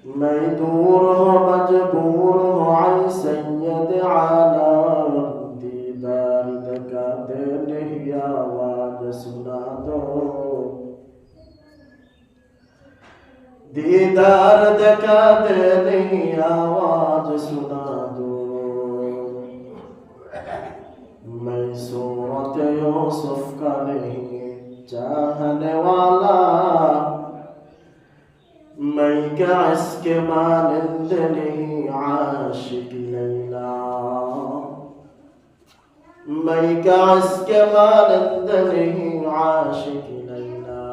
मैं दूर हो मजबूर हो आई सैयद आलम दीदार दका दे नहीं आवाज सुना दो दीदार दका दे नहीं आवाज सुना दो मैं सूरत यूसुफ का नहीं चाहने वाला मैं क्या इसके मानंद नहीं आशिक लैला मैं क्या इसके मानंद नहीं आशिक लैला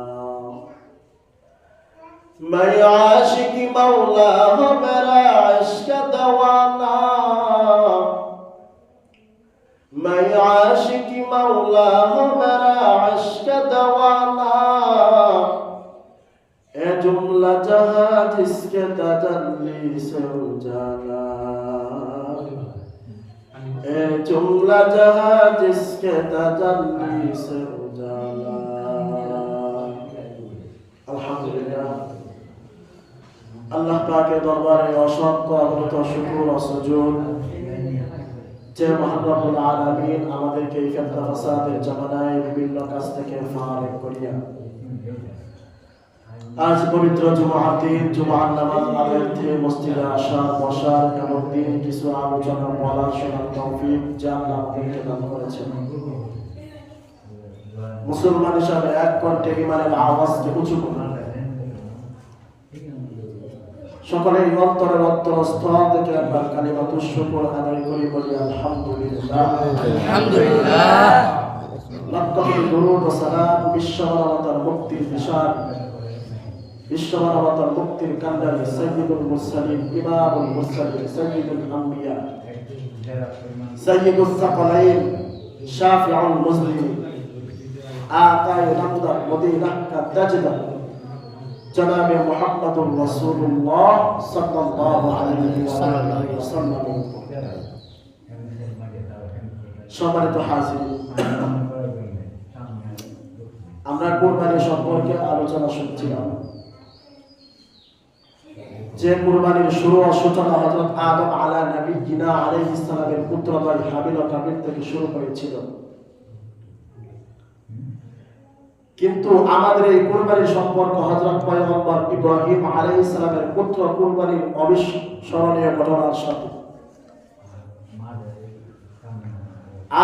मैं आशिक मौला हूँ मेरा इश्क दवाना मैं आशिक मौला हूँ मेरा इश्क दवाना ए जुमला जहां जिसके तजल्ली से उजाला ए जुमला जहां जिसके तजल्ली से उजाला अल्हम्दुलिल्लाह আল্লাহ পাকের দরবারে অসংখ্য অগণিত শুকর ও সুজুদ যে মহান রব্বুল আলামিন আমাদেরকে এই ফিতনা ফাসাদের জামানায় বিভিন্ন কাজ থেকে ফারেক করিয়া আজ পবিত্র জুমার দিন জুমার নামাজ আদায়ে মসজিদে আসা বসার এবং দিন কিছু আলোচনা বলার শোনার তৌফিক যা আল্লাহ আমাদেরকে দান করেছেন মুসলমান হিসাবে এক কণ্ঠে ঈমানের আওয়াজকে উঁচু করে সকলের অন্তরের অন্তরস্থল থেকে একবার কালিমাতুশ শুকর আদায় করি বলি আলহামদুলিল্লাহ আলহামদুলিল্লাহ লক্ষ দরুদ ও সালাম বিশ্বমানবতার মুক্তির বিশাল বিশ্বমানবতার মুক্তির কান্ডারি সাইয়্যিদুল মুরসালিন ইমামুল মুরসালিন সাইয়্যিদুল আম্বিয়া সাইয়্যিদুস সাকালাইন শাফিউল মুসলিমিন আতায়ে নামদার মদিনা কা তাজদা জনাবে মুহাম্মদুর রাসূলুল্লাহ সাল্লাল্লাহু আলাইহি ওয়াসাল্লাম সম্মানিত হাজির আমরা কুরবানি সম্পর্কে আলোচনা শুনছিলাম যে কুরবানির শুরু ও সূচনা হযরত আদম নবিয়্যিনা আলাইহিস সালামের পুত্রদ্বয় হাবিল ও কাবিল থেকে শুরু হয়েছিল কিন্তু আমাদের এই কুরবানির সম্পর্ক হযরত পয়গম্বর ইব্রাহিম আলাইহিস সালামের পুত্র কুরবানির অবিস্মরণীয় ঘটনার সাথে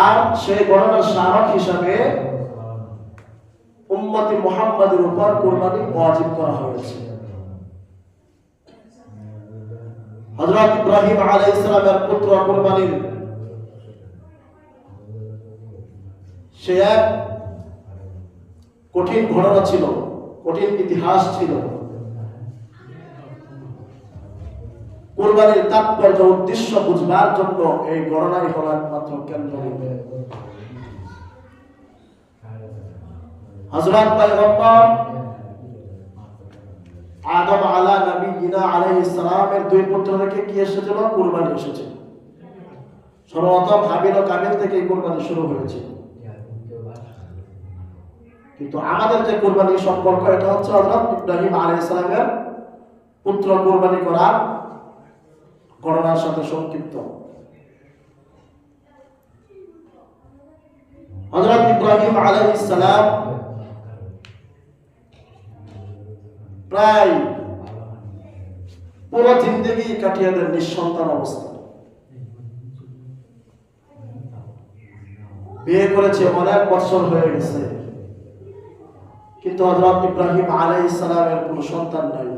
আর সেই ঘটনার স্মারক হিসাবে উম্মতি মুহাম্মাদের উপর কুরবানি ওয়াজিব করা হয়েছে হযরত ইব্রাহিম আলাইহিস সালামের পুত্র কুরবানির সে এক কঠিন ঘটনা ছিল কঠিন ইতিহাস ছিল কুরবানির তাৎপর্য উদ্দেশ্য বুঝবার জন্য এই ঘটনাই হল একমাত্র কেন্দ্রবিন্দু হযরত পয়গম্বর আদম নবিয়্যিনা আলাইহিস সালামের দুই পুত্র থেকে কি এসেছিল কুরবানি এসেছে সর্বপ্রথম হাবিল ও কাবিল থেকে এই কুরবানি শুরু হয়েছে কিন্তু আমাদের যে কুরবানির সম্পর্ক এটা হচ্ছে হযরত ইব্রাহিম আলাইহিস সালামের পুত্র কুরবানি করার ঘটনার সাথে সংক্ষিপ্ত হযরত ইব্রাহিম আলাইহিস সালাম প্রায় পুরো জিন্দেগি কাটিয়ে দেন নিঃসন্তান অবস্থায় বিয়ে করেছে অনেক বছর হয়ে গেছে কিন্তু হযরত ইব্রাহিম আলাইহিস সালামের কোনো সন্তান নাই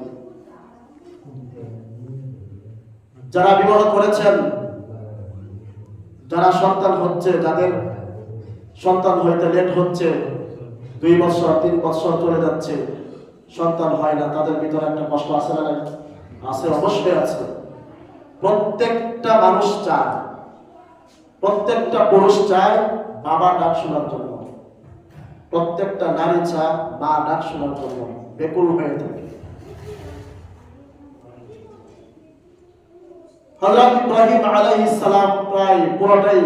যারা বিবাহ করেছেন যারা সন্তান হচ্ছে যাদের সন্তান হইতে লেট হচ্ছে 2 বছর 3 বছর চলে যাচ্ছে সন্তান হয় না তাদের ভিতরে একটা কষ্ট আছে না আছে অবশ্যই আছে প্রত্যেকটা মানুষ চায় প্রত্যেকটা পুরুষ চায় বাবা ডাক শোনার জন্য প্রত্যেকটা নারী চায় মা ডাক শোনার জন্য বেকুল হয়ে থাকে হযরত ইব্রাহিম আলাইহিস সালাম প্রায় পুরোটাই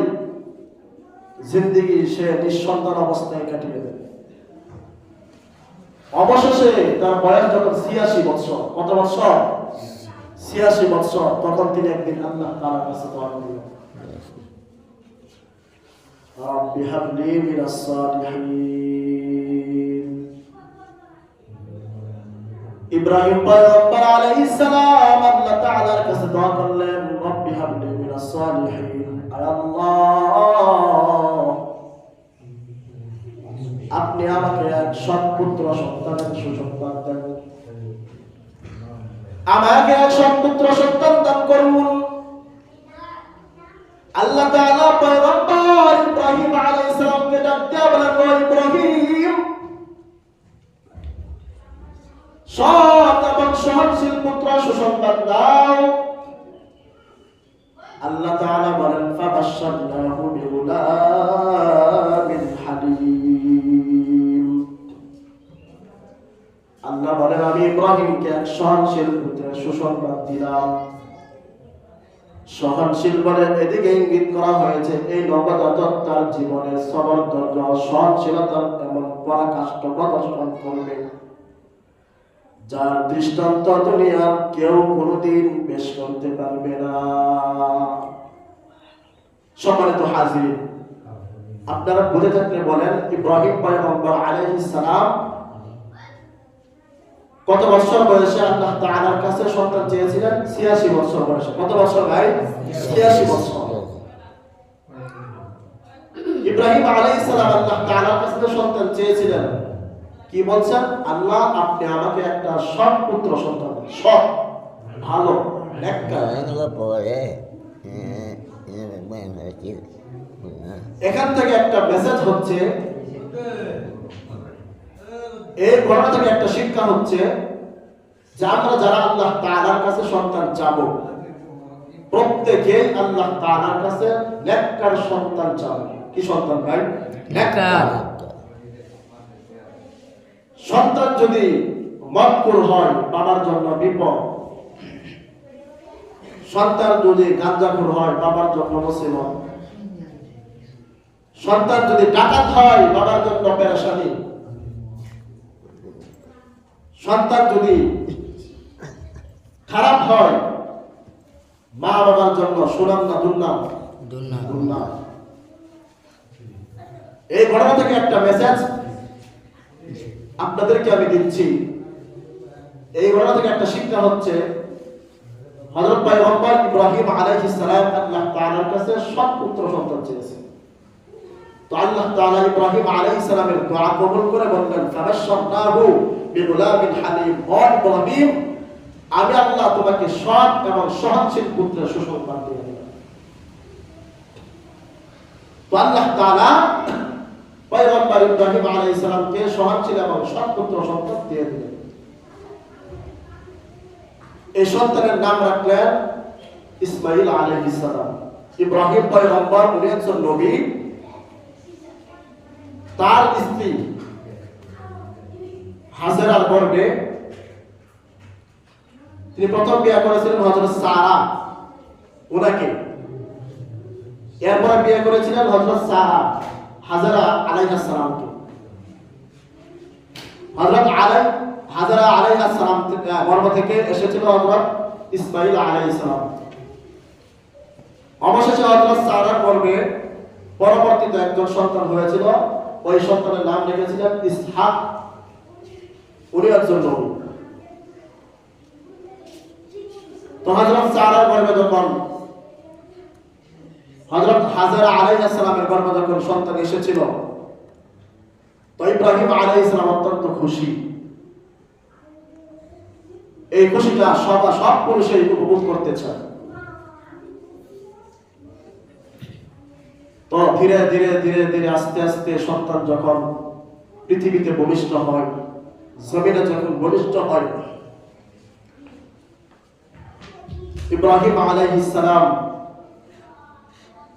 জিন্দেগি সে নিঃসন্তান অবস্থায় কাটিয়ে দেন অবশেষে তার বয়স যখন 86 বছর কত বছর 86 বছর, তখন তিনি একদিন আল্লাহ তাআলার কাছে দোয়া করলেন, রাব্বি হাবলি মিনাস সালিহিন। ইব্রাহিম পয়গম্বর আলাইহিস সালাম আল্লাহ তাআলার কাছে দোয়া করলেন, রাব্বি হাবলি মিনাস সালিহিন, আয় আল্লাহ আপনি আমাকে এক সৎ পুত্র সন্তানের সুসংবাদ দেন, আমাকে এক সৎ পুত্র সন্তান দান করুন। আল্লাহ তাআলা পয়গম্বর ইব্রাহিম আলাইহিস সালামকে ডাক দিয়ে বলেন, ও ইব্রাহিম, সৎ এবং সহনশীল পুত্র সুসংবাদ দাও। আল্লাহ তাআলা বলেন, ফাবাশশারনাহু বিগুলামিন হালিম। আল্লাহ বলেন, আমি ইব্রাহিমকে এক সহনশীল পুত্রের সুসংবাদ দিলাম। সহনশীল বলে এদিকে ইঙ্গিত করা হয়েছে এই নবজাতক তার জীবনের সবর ধৈর্য সহনশীলতার এমন পরাকাষ্ঠ প্রদর্শন করবে যার দৃষ্টান্ত দুনিয়ার কেউ কোনোদিন পেশ করতে পারবে না। সম্মানিত হাজির, আপনারা বুঝে থাকলে বলেন, ইব্রাহিম পয়গম্বর আলাইহিস সালাম কত বছর বয়সে আল্লাহ তাআলার কাছে সন্তান চেয়েছিলেন? 86 বছর বয়সে। কত বছর ভাই? 86 বছর। ইব্রাহিম আলাইহিস সালাম আল্লাহ তাআলার কাছে সন্তান চেয়েছিলেন, কি বলছেন? আল্লাহ আপনি আমাকে একটা সৎ পুত্র সন্তান দিন, সৎ, ভালো, নেককার। এখান থেকে একটা মেসেজ হচ্ছে, এই ঘটনা থেকে একটা শিক্ষা হচ্ছে যে আমরা যারা আল্লাহ তাআলার কাছে সন্তান চাবো, প্রত্যেকেই আল্লাহ তাআলার কাছে নেককার সন্তান চাবো। কি সন্তান ভাই? নেককার। সন্তান যদি মদখোর হয়, বাবার জন্য বিপদ। সন্তান যদি গাঁজাখোর হয়, বাবার জন্য মুসিবত। সন্তান যদি ডাকাত হয়, বাবার জন্য পেরেশানি। সন্তান যদি খারাপ হয়, মা বাবার জন্য সুনাম না দুর্নাম? দুর্নাম। এই ঘটনা থেকে একটা মেসেজ আপনাদেরকে আমি দিচ্ছি। এই ঘটনা থেকে একটা শিক্ষা হচ্ছে, হযরত পয়গম্বর ইব্রাহিম আলাইহিস সালাম আল্লাহ তাআলার কাছে সৎ পুত্র সন্তান চেয়েছেন। তো আল্লাহ তাআলা ইব্রাহিম আলাইহিস সালামের দোয়া কবুল করে বললেন, ফাবাশশারনাহু বিগুলামিন হালিম। ও ইব্রাহিম, আমি আল্লাহ তোমাকে সৎ এবং সহনশীল পুত্রের সুসংবাদ দিয়ে দিলাম। তো আল্লাহ তাআলা পয়গম্বর ইব্রাহিম আলাইহিস সালামকে সহনশীল এবং সৎ পুত্র সন্তান দিয়ে দিলেন। এই সন্তানের নাম রাখলেন ইসমাঈল আলাইহিস সালাম। ইব্রাহিম পয়গম্বর, উনি একজন নবী। তার স্ত্রী হাজেরার গর্ভে তিনি প্রথম বিয়ে করেছিলেন হযরত সারা ওনাকে। এরপরে বিয়ে করেছিলেন হযরত সারা হাজেরা আলাইহিস সালামকে। হযরত হাজেরা আলাইহিস সালাম গর্ভ থেকে এসেছিল হযরত ইসমাঈল আলাইহিস সালাম। অবশেষে হযরত সারার গর্ভে পরবর্তীতে একজন সন্তান হয়েছিল। ওই সন্তানের নাম রেখেছিলেন ইসহাক। উনি একজন নবী। তো হযরত সারার গর্ভে যখন হযরত হাজেরা আলাইহিস সালামের গর্ভে যখন সন্তান এসেছিল, তো ইব্রাহিম আলাইহিস সালাম অত্যন্ত খুশি। এই খুশিটা সব পুরুষই উপভোগ করতে চায়। তো ধীরে ধীরে ধীরে ধীরে আস্তে আস্তে সন্তান যখন পৃথিবীতে ভূমিষ্ঠ হয়, জমিনে যখন ভূমিষ্ঠ হয়, ইব্রাহিম আলাইহিস সালাম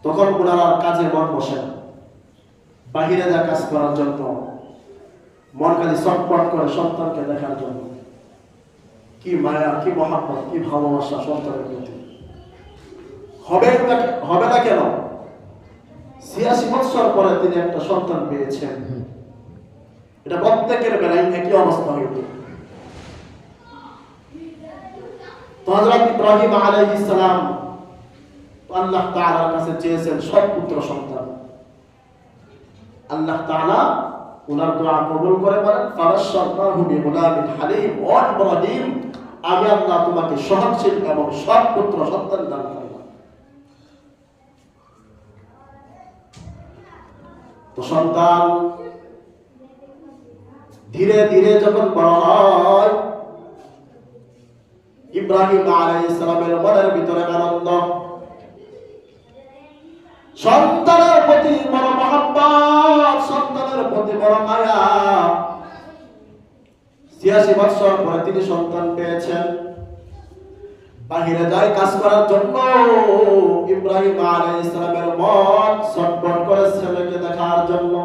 তখন ওনার কাজে মন বসে না। বাহিরে যা কাজ করার জন্য মন খালি ছটফট করে সন্তানকে দেখার জন্য। কি মায়া, কি মহব্বত, কি ভালোবাসা সন্তানের প্রতি। হবে না কেন? 86 বছর পরে তিনি একটা সন্তান পেয়েছেন। এটা প্রত্যেকের বেলায় একই অবস্থা হইত। তো হযরত ইব্রাহিম আলাইহিস সালাম আল্লাহ তাআলার কাছে চেয়েছেন সৎ পুত্র সন্তান। আল্লাহ তাআলা ওনার দোয়া কবুল করে বলেন ফাবাশশারনাহু বিগুলামিন হালিম। ও ইব্রাহিম, আমি আল্লাহ তোমাকে সহনশীল এবং সৎ পুত্র সন্তান দান করলাম। তো সন্তান ধীরে ধীরে যখন বড় হয়, ইব্রাহিম আলাইহিস সালামের মনের ভিতরে আনন্দ, সন্তানের প্রতি বড় মহব্বত, সন্তানের প্রতি বড় মায়া। ৮৬ বছর পরে তিনি সন্তান পেয়েছেন। বাহিরে যায় কাজ করার জন্য ইব্রাহিম আলাইহিস সালামের মন ছটফট করে ছেলেকে দেখার জন্য।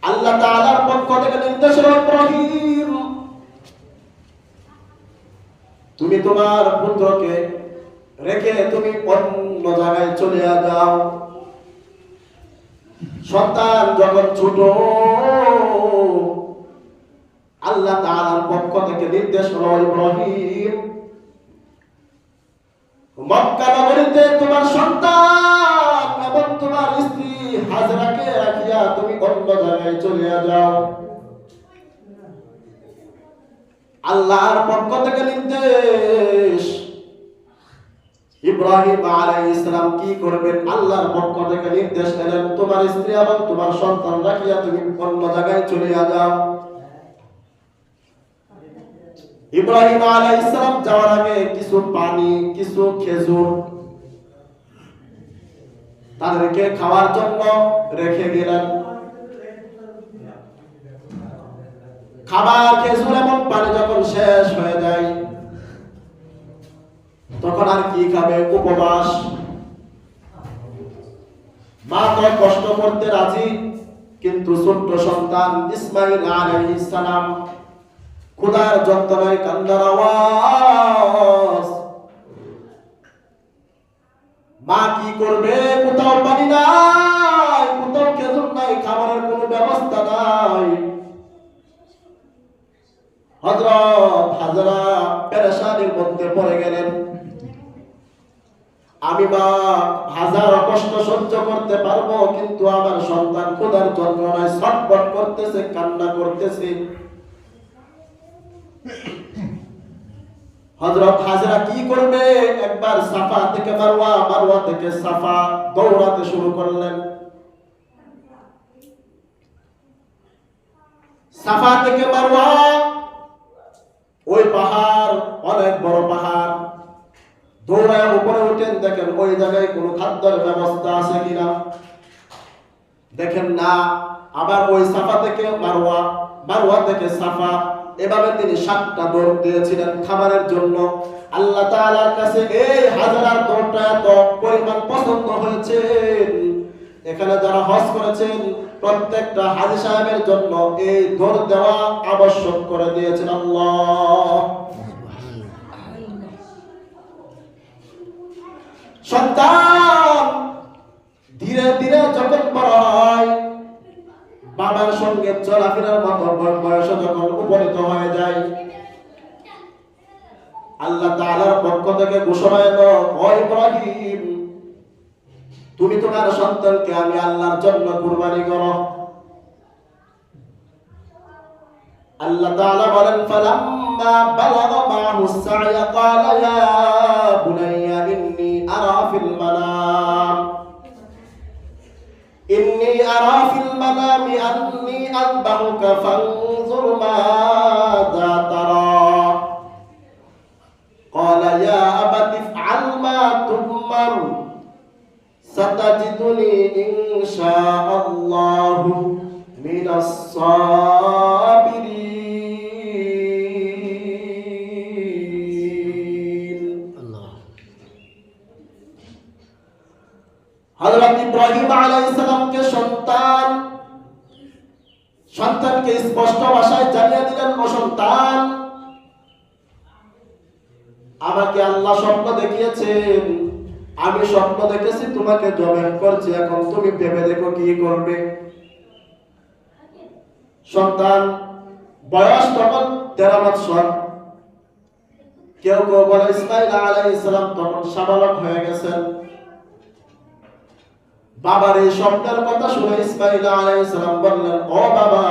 আল্লাহ তাআলার পক্ষ থেকে নির্দেশ হলো, ইব্রাহিম তুমি তোমার পুত্রকে রেখে তুমি অন্য জায়গায় চলে যাও। সন্তান যখন ছোট, আল্লাহ তাআলার পক্ষ থেকে নির্দেশ হলো, ইব্রাহিম মক্কা নগরীতে তোমার সন্তান এবং তোমার স্ত্রী হাজরাকে রাখিয়া তুমি অন্য জায়গায় চলে যাও। আল্লাহর পক্ষ থেকে নির্দেশ। ইব্রাহিম আলাইহিস সালাম কি করবেন? আল্লাহর পক্ষ থেকে নির্দেশ এলেন, তোমার স্ত্রী এবং তোমার সন্তান রাখিয়া তুমি অন্য জায়গায় চলে যাও। ইব্রাহিম আলাইহিস সালাম যাওয়ার আগে কিছু পানি, কিছু খেজুর তাদেরকে খাওয়ার জন্য রেখে গেলেন। খাবার, খেজুর এবং পানি যখন শেষ হয়ে যায়, তখন আর কি খাবে? উপবাস। মা তো কষ্ট করতে রাজি, কিন্তু ছোট্ট সন্তান ইসমাঈল আলাইহিস সালাম ক্ষুধার যন্ত্রণায় কান্নার আওয়াজ। মা কি করবে? কোথাও পানি নাই, কোথাও খেজুর নাই, খাবারের কোনো ব্যবস্থা নাই। হযরত হাজরা পেরেশানির মধ্যে পড়ে গেলেন। আমি মা হাজার কষ্ট সহ্য করতে পারবো, কিন্তু আমার সন্তান ক্ষুধার যন্ত্রণায় ছটফট করতেছে, কান্না করতেছে। হযরত হাজরা কি করবে? একবার সাফা থেকে মারওয়া, মারওয়া থেকে সাফা দৌড়াতে শুরু করলেন। সাফা থেকে মারওয়া, ওই পাহাড় অনেক বড় পাহাড়। দৌড়ায় উপরে উঠেন, দেখেন ওই জায়গায় কোনো খাদ্যের ব্যবস্থা আছে কিনা, দেখেন না। আবার ওই সাফা থেকে মারওয়া, মারওয়া থেকে সাফা, এভাবে তিনি ৭টা দৌড় দিয়েছিলেন খাবারের জন্য। আল্লাহ তাআলার কাছে এই হাজারার দৌড়টা এত পরিমাণ পছন্দ হয়েছে, এখানে যারা হজ করেছেন প্রত্যেকটা হাজী সাহেবের জন্য এই দৌড় দেওয়া আবশ্যক করে দিয়েছেন আল্লাহ। সন্তান ধীরে ধীরে যখন বড় হয়, বাবার সঙ্গে চলাফেরার মতো বয়স যখন উপনীত হয়ে যায়, আল্লাহ তাআলার পক্ষ থেকে ঘোষণা এলো, ও ইব্রাহিম তুমি তোমার সন্তানকে আমি আল্লাহর জন্য কুরবানি করো। আল্লাহ তাআলা বলেন, ফালাম্মা বালাগা মা'হুস সা'য়া ক্বালা ইয়া বুনাইয়া ইন্নী আরা ফিল মানাম আন্নী আযবাহুকা ফানজুর মাযা তারা। ক্বালা ইয়া আবাতি ইফআল মা তু'মার সাতাজিদুনি ইনশাআল্লাহু মিনাস সাবিরিন। হযরত ইব্রাহিম আলাইহিস সালামকে সন্তানকে স্পষ্ট ভাষায় জানিয়ে দিলেন, ও সন্তান আমাকে আল্লাহ স্বপ্ন দেখিয়েছেন, আমি স্বপ্ন দেখেছি তোমাকে জবাই করছি, এখন তুমি ভেবে দেখো কি করবে। সন্তান বয়স তখন 13 বছর, কেউ কেউ বলে ইসমাঈল আলাইহিস সালাম তখন সাবালক হয়ে গেছেন। বাবার এই স্বপ্নের কথা শুনে ইসমাঈল আলাইহিস সালাম বললেন, ও বাবা,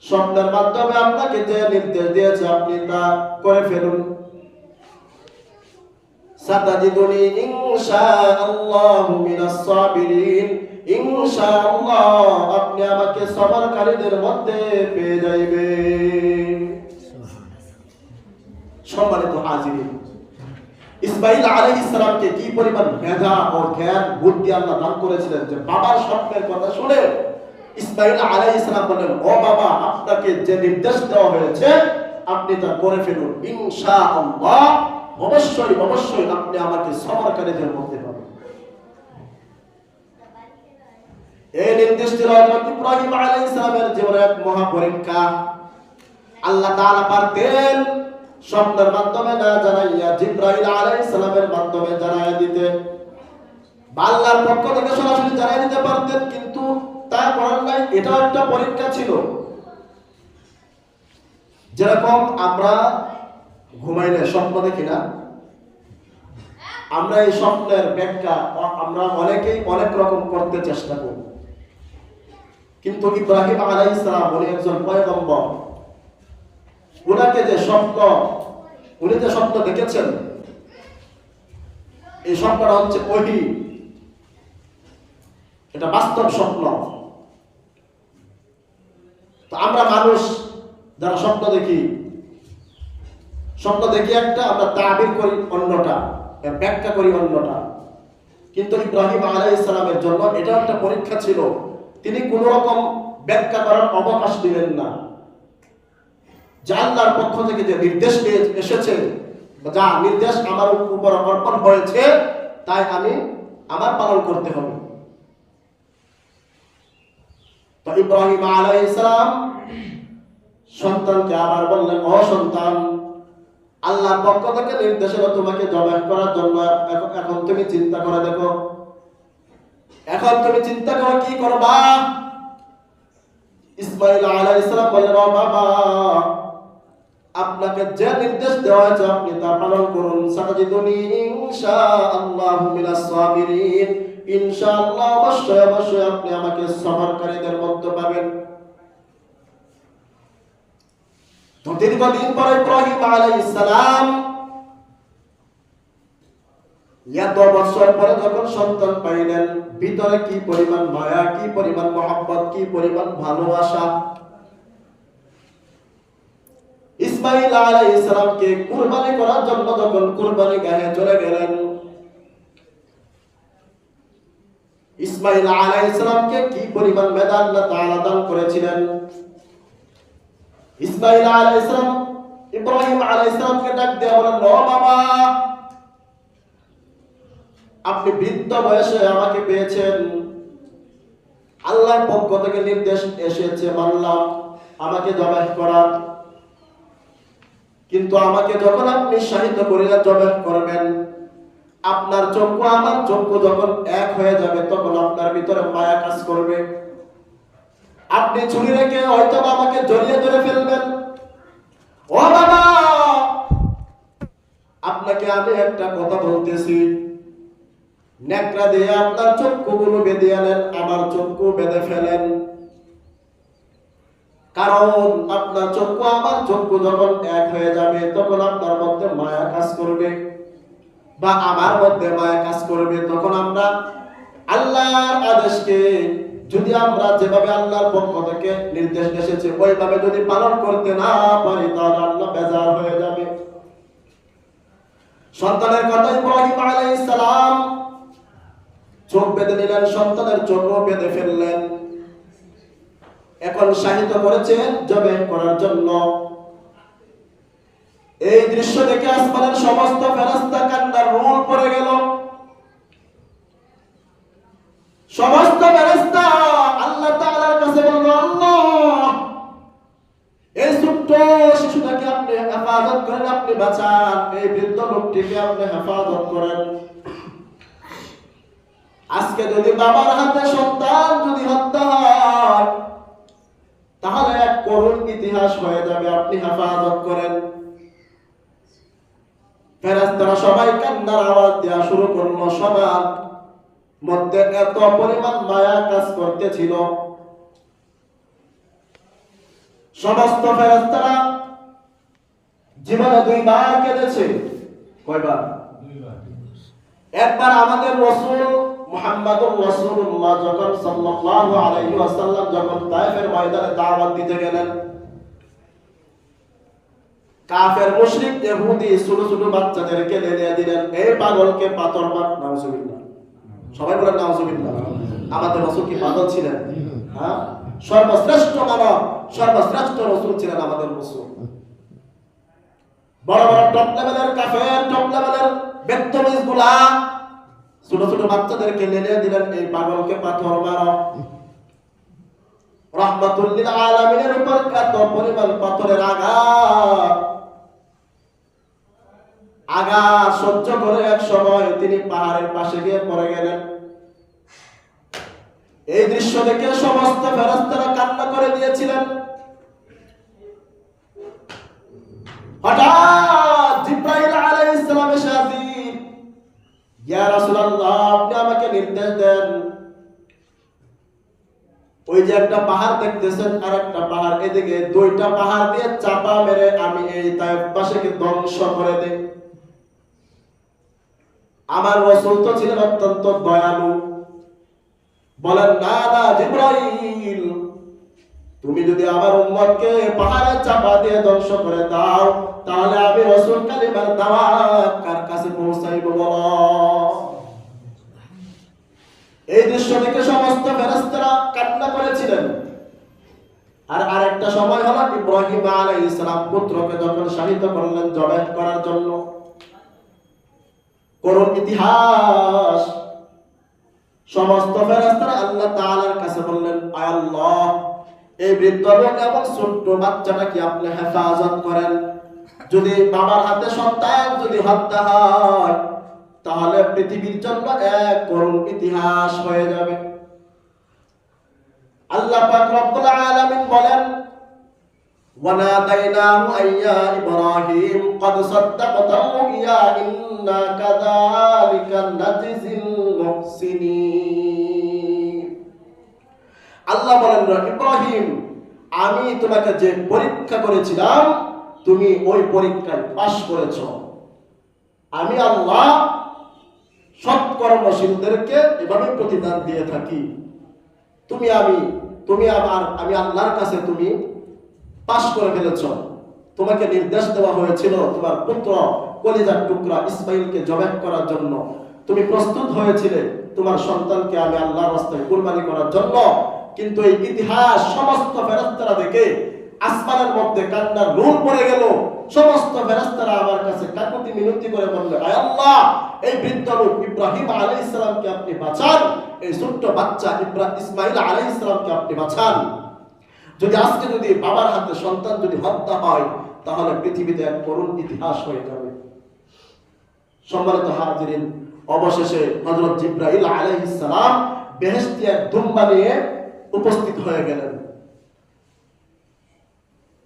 স্বপ্নের মাধ্যমে আপনাকে যে নির্দেশ দিয়েছে আপনি তা করে ফেলুন। সাতাজিদুনি ইনশাআল্লাহু মিনাস সাবিরিন, ইনশাআল্লাহ আপনি আমাকে সবরকারীদের মধ্যে পেয়ে যাইবেন। সম্মানিত হাজিরিন, ইসমাঈল আলাইহিস সালামকে কি পরিমাণ মেধা ও জ্ঞান বুদ্ধি আল্লাহ দান করেছিলেন যে বাবার স্বপ্নের কথা শুনে ইসমাঈল আলাইহিস সালাম বললেন, ও বাবা, আপনাকে যে নির্দেশ দেওয়া হয়েছে আপনি তা করে ফেলুন, ইনশাআল্লাহ অবশ্যই অবশ্যই আপনি আমাকে সবরকারীদের মধ্যে পাবেন। এই নির্দেশটি হযরত ইব্রাহিম আলাইহিস সালামের জীবনের এক মহা পরীক্ষা। আল্লাহ তাআলা পারতেন স্বপ্নের মাধ্যমে না জানাইয়া জিবরাইল আলাইহিস সালামের মাধ্যমে জানাইয়া দিতে, আল্লাহর পক্ষ থেকে সরাসরি জানাইয়া দিতে পারতেন, কিন্তু তা করার নাই। এটা একটা পরীক্ষা ছিল। যেরকম আমরা ঘুমাইলে স্বপ্ন দেখি না, আমরা এই স্বপ্নের ব্যাখ্যা আমরা অনেকেই অনেক রকম করতে চেষ্টা করি, কিন্তু ইব্রাহিম আলাইহিস সালাম উনি একজন পয়গম্বর, উনাকে যে স্বপ্ন উনি যে স্বপ্ন দেখেছেন এই স্বপ্নটা হচ্ছে ওহী, এটা বাস্তব স্বপ্ন। তো আমরা মানুষ যারা স্বপ্ন দেখি একটা, আমরা তাবির করি অন্যটা, ব্যাখ্যা করি অন্যটা। কিন্তু ইব্রাহিম আলাইহিস সালামের জন্য এটা একটা পরীক্ষা ছিল। তিনি কোন রকম ব্যাখ্যা করার অবকাশ দিলেন না। যে আল্লাহর পক্ষ থেকে যে নির্দেশ এসেছে, যা নির্দেশ আমার উপর অর্পণ হয়েছে, তাই আমি আমার পালন করতে হবে। তো ইব্রাহিম আলাইহিস সালাম সন্তানকে আবার বললেন, ও সন্তান, আল্লাহর পক্ষ থেকে নির্দেশ হলো তোমাকে জবাই করার জন্য। এখন তুমি চিন্তা করে দেখো, এখন তুমি চিন্তা করো কি করবা। ইসমাঈল আলাইহিস সালাম বললেন, ও বাবা, আপনাকে যে নির্দেশ দেওয়া হয়েছে আপনি তা পালন করুন। সাতাজিদুনি ইনশাআল্লাহু মিনাস সাবিরিন, ইনশাআল্লাহ অবশ্যই অবশ্যই আপনি আমাকে সবরকারীদের মধ্যে পাবেন। তো দীর্ঘদিন পরে ইব্রাহিম আলাইহিস সালাম এত বছর পরে যখন সন্তান পাইলেন, ভিতরে কি পরিমাণ মায়া, কি পরিমাণ মহব্বত, কি পরিমাণ ভালোবাসা। ইসমাঈল আলাইহিস সালামকে কুরবানি করার জন্য যখন কুরবানি গাহে চলে গেলেন, ইসমাঈল আলাইহিস সালামকে কি পরিমাণ মেধা আল্লাহ তাআলা দান করেছিলেন। ইসমাঈল আলাইহিস সালাম ইব্রাহিম আলাইহিস সালামকে ডাক দিয়ে বলেন, ও বাবা, আপনি বৃদ্ধ বয়সে আমাকে পেয়েছেন, আল্লাহর পক্ষ থেকে নির্দেশ এসেছে, মানলাম আমাকে জবাই করার, কিন্তু আমাকে যখন আপনি শাহিদ করিয়া জবাই করবেন, আপনার চক্ষু আমার চক্ষু যখন এক হয়ে যাবে, তখন আপনার ভিতরে মায়া কাজ করবে। আপনি ছুরি রেখে হয়তো আমাকে জড়িয়ে ধরে ফেলবেন। ও বাবা, আপনাকে আমি একটা কথা বলতেছি, নেকড়া দিয়ে আপনার চক্ষুগুলো বেঁধে আনেন, আমার চক্ষু বেঁধে ফেলেন, কারণ আপনার চক্ষু আমার চক্ষু যখন এক হয়ে যাবে, তখন আপনার মধ্যে মায়া কাজ করবে বা আমার মধ্যে মায়া কাজ করবে। তখন আমরা আল্লাহর আদেশকে যদি আমরা যেভাবে আল্লাহর পক্ষ থেকে নির্দেশ এসেছে ওইভাবে যদি পালন করতে না পারি, তাহলে আল্লাহ বেজার হয়ে যাবে। সন্তানের কথা ইব্রাহিম আলাইহিস সালাম চোখ বেঁধে নিলেন, সন্তানের চোখও বেঁধে ফেললেন। এখন শাহিদ করেছেন জবাই করার জন্য। এই দৃশ্য দেখে আসমানের সমস্ত ফেরেশতা কান্নার রোল পড়ে গেল। সমস্ত ফেরেশতা আল্লাহ তাআলার কাছে বলল, আল্লাহ, এই ছোট্ট শিশুটাকে আপনি হেফাজত করেন, আপনি বাঁচান, এই বৃদ্ধ লোকটিকে আপনি হেফাজত করেন। আজকে যদি বাবার হাতে সন্তান যদি হত্যা হয়, তাহলে এক করুণ ইতিহাস হয়ে যাবে। আপনি হেফাজত করেন। ফেরেশতারা সবাই কান্নার আওয়াজ দেওয়া শুরু করলো। সবার মধ্যে এত পরিমাণ মায়া কাজ করতেছিল, সমস্ত ফেরেশতারা জীবনে দুইবার কেঁদেছে। কয়বার? একবার আমাদের রাসূল মুহাম্মদুর রাসূলুল্লাহ যখন সাল্লাল্লাহু আলাইহি ওয়াসাল্লাম যখন তায়েফের ময়দানে দাওয়াত দিতে গেলেন, কাফের মুশরিক ইহুদি ছোট ছোট বাচ্চাদেরকে লেলিয়ে দিলেন, এই পাগলকে পাথর মার। নাউজুবিল্লাহ। সবাই বলেন নাউজুবিল্লাহ। আমাদের রাসূল কি পাগল ছিলেন? হ্যাঁ, সর্বশ্রেষ্ঠ মানব, সর্বশ্রেষ্ঠ রাসূল ছিলেন আমাদের রাসূল। বড় বড় টপ লেভেলের কাফের, টপ লেভেলের বেত্তমিজগুলা ছোট ছোট বাচ্চাদেরকে লেলিয়ে দিলেন, এই পাগলকে পাথর মারো। রাহমাতুল লিল আলামিনের উপর এত পরিমাণ পাথরের আঘাত সহ্য করে এক সময় তিনি পাহাড়ের পাশে গিয়ে পড়ে গেলেন। এই দৃশ্য দেখে সমস্ত ফেরেশতারা কান্না করে দিয়েছিলেন। হঠাৎ জিবরাইল আলাইহিস সালাম এসে হাজির। ইয়া রাসূলুল্লাহ, আপনি আমাকে নির্দেশ দেন, ওই যে একটা পাহাড় দেখতেছেন আর একটা পাহাড়, এদিকে দুইটা পাহাড় দিয়ে চাপা মেরে আমি এই তায়েফবাসীকে ধ্বংস করে দেই। আমার রাসূল তো ছিলেন অত্যন্ত দয়ালু, বলেন না না জিবরাইল, তুমি যদি আমার উম্মতকে পাহাড়ে চাপা দিয়ে ধ্বংস করে দাও, তাহলে আমি রাসূল কালিমার দাওয়াত কার কাছে পৌঁছাইব বলো। এই দৃশ্য দেখে সমস্ত ফেরেশতারা কান্না করেছিলেন। আর আরেকটা সময় হলো ইব্রাহিম আলাইহিস সালাম পুত্রকে যখন শাহিদ করলেন জবাই করার জন্য। করুণ ইতিহাস। সমস্ত ফেরেশতারা আল্লাহ তাআলার কাছে বললেন, আয় আল্লাহ, এই বৃদ্ধ লোক এবং ছোট্ট বাচ্চাটাকে আপনি হেফাজত করেন। যদি বাবার হাতে সন্তান যদি হত্যা হয়, তাহলে পৃথিবীর জন্য এক করুণ ইতিহাস হয়ে যাবে। আল্লাহ পাক রব্বুল আলামিন বলেন, ওয়ানাদাইনাহু আইয়া ইব্রাহিম কদ সাদ্দাকতা রুইয়া ইন্না কাযালিকা নাজিজিল মুহসিনিন। আল্লাহ বলেন, ইব্রাহিম, আমি তোমাকে যে পরীক্ষা করেছিলাম তুমি ওই পরীক্ষায় পাস করেছো। আমি আল্লাহ সৎকর্মশীলদেরকে এভাবে প্রতিদান দিয়ে থাকি। আমি আল্লাহর কাছে তুমি পাস করে ফেলেছ। তোমাকে নির্দেশ দেওয়া হয়েছিল তোমার পুত্র কলিজার টুকরা ইসমাইলকে জবাই করার জন্য। তুমি প্রস্তুত হয়েছিলে তোমার সন্তানকে আমি আল্লাহর রাস্তায় কুরবানি করার জন্য। কিন্তু এই ইতিহাস সমস্ত ফেরেশতারা দেখে আসমানের মধ্যে কান্নার রোল পড়ে গেল। সমস্ত ফেরেশতারা আমার কাছে কাকুতি মিনতি করে বলল, আয় আল্লাহ, এই বৃদ্ধ লোক ইব্রাহিম আলাইহিস সালামকে আপনি বাঁচান, এই ছোট্ট বাচ্চা ইসমাইল আলাইহিস সালামকে আপনি বাঁচান। যদি আজকে যদি বাবার হাতে সন্তান যদি হত্যা হয়, তাহলে পৃথিবীতে এক করুণ ইতিহাস হয়ে যাবে। সম্মানিত হাজিরিন, অবশেষে হযরত জিবরাইল আলাইহিস সালাম বেহেশতি এক দুম্বা নিয়ে উপস্থিত হয়ে গেলেন।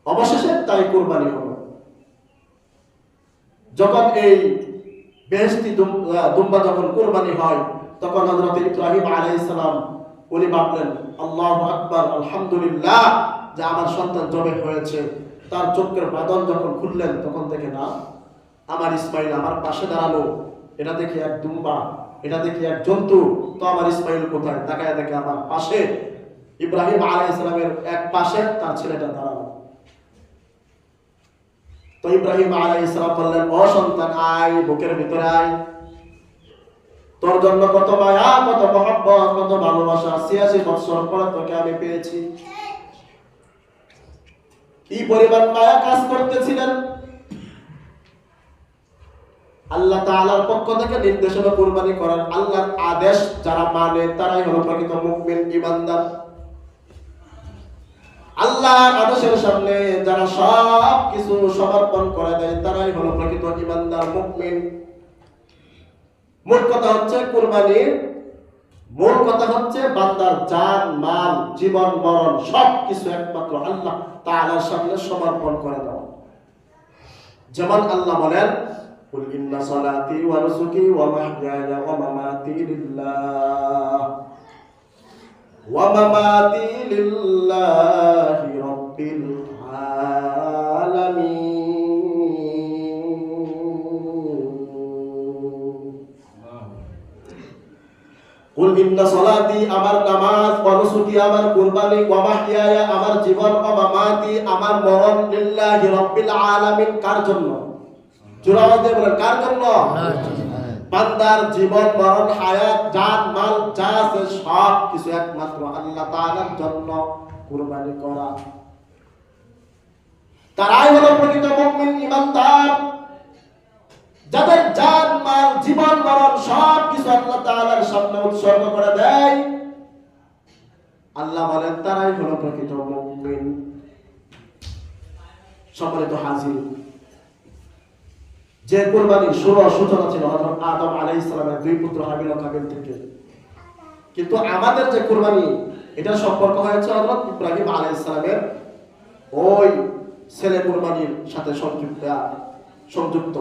অবশেষে তাই কুরবানি হলো। যখন এই বেহেশতি দুম্বা যখন কুরবানি হয়, তখন হযরত ইব্রাহিম আলাইহিস সালাম উনি ভাবলেন, আল্লাহু আকবার, আলহামদুলিল্লাহ, যে আমার সন্তান জবাই হয়েছে। তার চোখের বাদল যখন খুললেন, তখন দেখে না আমার ইসমাইল আমার পাশে দাঁড়ালো। এটা দেখি এক দুম্বা, এটা দেখি এক জন্তু, তো আমার ইসমাইল কোথায়? তাকায় দেখে আমার পাশে ইব্রাহিম আলাইহিস সালামের এক পাশে তার ছেলেটা দাঁড়ালো। তো ইব্রাহিম আলাইহিস সালাম বললেন, ও সন্তান, আয়, বুকের ভিতরে আয়। তোর জন্য কত মায়া, কত মহব্বত, কত ভালোবাসা। ৮৬ বছর পরে তোকে আমি পেয়েছি। কি পরিমাণ মায়া কাজ করতেছিলেন। আল্লাহ তাআলার পক্ষ থেকে নির্দেশনা কুরবানি করার আল্লাহর আদেশ যারা মানে তারাই হলো প্রকৃত মুমিন, ঈমানদার। আল্লাহর আদেশের সামনে যারা সব কিছু সমর্পণ করে দেয়, তারাই হলো প্রকৃত ঈমানদার, মুমিন। মোট কথা হচ্ছে কুরবানি মূল কথা হচ্ছে বান্দার জান মাল জীবন মরণ সবকিছু একমাত্র আল্লাহ তাআলার সামনে সমর্পণ করে দাও। যেমন আল্লাহ বলেন, কুল ইন্না সালাতি ওয়া নুসুকি ওয়া মাহইয়ায়া ওয়া মামাতি লিল্লাহ ওয়া মামাতি লিল্লাহি রাব্বিল আলামিন। কুল ইন্না সালাতি আমার নামাজ, ওয়া নুসুকি আমার কুরবানি, ওয়া মাহইয়ায়া আমার জীবন, ওয়া মামাতি আমার মরণ, লিল্লাহি রাব্বিল আলামিন কার জন্য? জোরে আওয়াজ দিয়ে বলেন কার জন্য? বান্দার জীবন মরণ হায়াত জান মাল যা আছে সব কিছু একমাত্র আল্লাহ তাআলার জন্য কুরবানি করা। তারাই হলো প্রকৃত মুমিন ঈমানদার, যাদের জান মাল জীবন মরণ সব কিছু আল্লাহ তাআলার সামনে উৎসর্গ করে দেয়। আল্লাহ বলেন তারাই হলো প্রকৃত মুমিন। সম্মানিত হাজির, যে কুরবানির সূচনা ছিল হযরত আদম আলাইহিস সালামের দুই পুত্র হাবিল ও কাবিল থেকে, কিন্তু আমাদের যে কুরবানি এটা সম্পর্ক হয়েছে হযরত ইব্রাহিম আলাইহিস সালামের ওই ছেলে কুরবানির সাথে সংযুক্ত।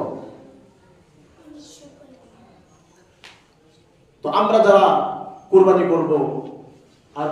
তো আমরা যারা কুরবানি করব আর